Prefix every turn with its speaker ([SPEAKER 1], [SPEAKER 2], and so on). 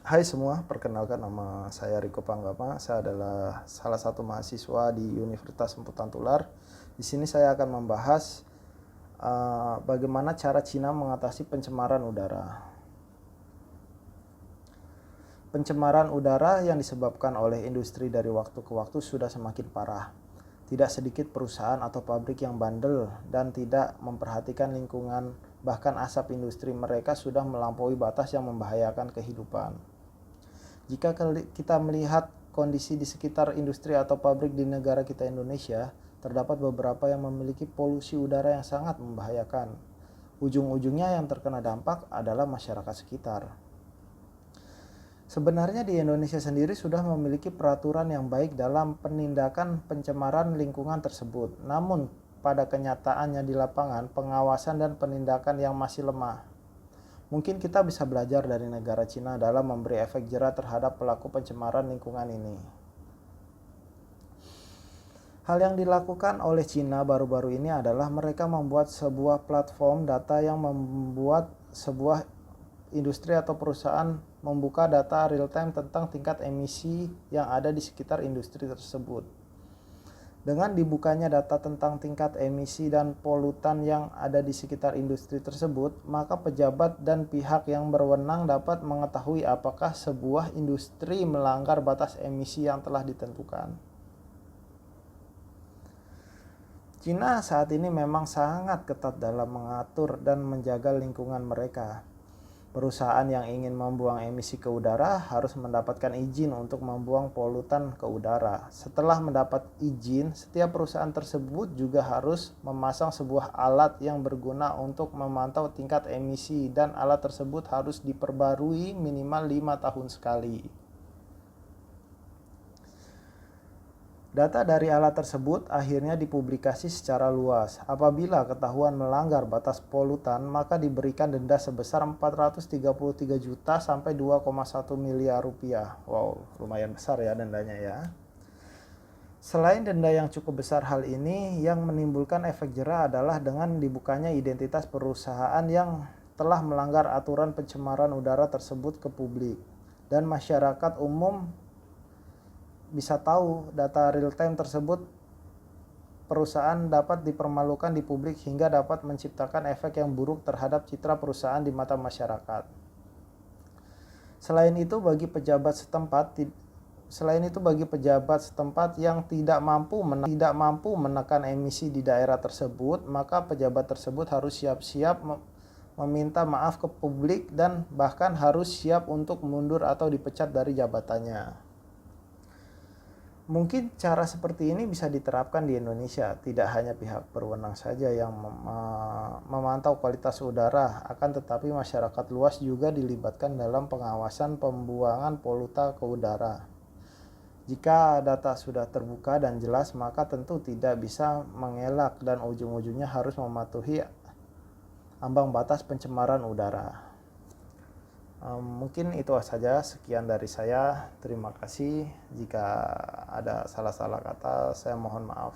[SPEAKER 1] Hai semua, perkenalkan nama saya Riko Panggama. Saya adalah salah satu mahasiswa di Universitas Semputan Tular. Di sini saya akan membahas bagaimana cara Cina mengatasi pencemaran udara. Pencemaran udara yang disebabkan oleh industri dari waktu ke waktu sudah semakin parah. Tidak sedikit perusahaan atau pabrik yang bandel dan tidak memperhatikan lingkungan, bahkan asap industri mereka sudah melampaui batas yang membahayakan kehidupan. Jika kita melihat kondisi di sekitar industri atau pabrik di negara kita Indonesia, terdapat beberapa yang memiliki polusi udara yang sangat membahayakan. Ujung-ujungnya yang terkena dampak adalah masyarakat sekitar. Sebenarnya di Indonesia sendiri sudah memiliki peraturan yang baik dalam penindakan pencemaran lingkungan tersebut. Namun, pada kenyataannya di lapangan, pengawasan dan penindakan yang masih lemah. Mungkin kita bisa belajar dari negara Cina dalam memberi efek jera terhadap pelaku pencemaran lingkungan ini. Hal yang dilakukan oleh Cina baru-baru ini adalah mereka membuat sebuah platform data yang membuat sebuah industri atau perusahaan membuka data real time tentang tingkat emisi yang ada di sekitar industri tersebut. Dengan dibukanya data tentang tingkat emisi dan polutan yang ada di sekitar industri tersebut, maka pejabat dan pihak yang berwenang dapat mengetahui apakah sebuah industri melanggar batas emisi yang telah ditentukan. Cina saat ini memang sangat ketat dalam mengatur dan menjaga lingkungan mereka. Perusahaan yang ingin membuang emisi ke udara harus mendapatkan izin untuk membuang polutan ke udara. Setelah mendapat izin, setiap perusahaan tersebut juga harus memasang sebuah alat yang berguna untuk memantau tingkat emisi dan alat tersebut harus diperbarui minimal 5 tahun sekali. Data dari alat tersebut akhirnya dipublikasi secara luas. Apabila ketahuan melanggar batas polutan, maka diberikan denda sebesar 433 juta sampai 2,1 miliar rupiah. Wow, lumayan besar ya dendanya ya. Selain denda yang cukup besar, hal ini yang menimbulkan efek jera adalah dengan dibukanya identitas perusahaan yang telah melanggar aturan pencemaran udara tersebut ke publik. Dan masyarakat umum bisa tahu data real time tersebut. Perusahaan dapat dipermalukan di publik hingga dapat menciptakan efek yang buruk terhadap citra perusahaan di mata masyarakat. Selain itu bagi pejabat setempat yang tidak mampu menekan emisi di daerah tersebut, maka pejabat tersebut harus siap-siap meminta maaf ke publik dan bahkan harus siap untuk mundur atau dipecat dari jabatannya. Mungkin cara seperti ini bisa diterapkan di Indonesia. Tidak hanya pihak berwenang saja yang memantau kualitas udara, akan tetapi masyarakat luas juga dilibatkan dalam pengawasan pembuangan polutan ke udara. Jika data sudah terbuka dan jelas, maka tentu tidak bisa mengelak dan ujung-ujungnya harus mematuhi ambang batas pencemaran udara. Mungkin itu saja, sekian dari saya. Terima kasih. Jika ada salah-salah kata, saya mohon maaf.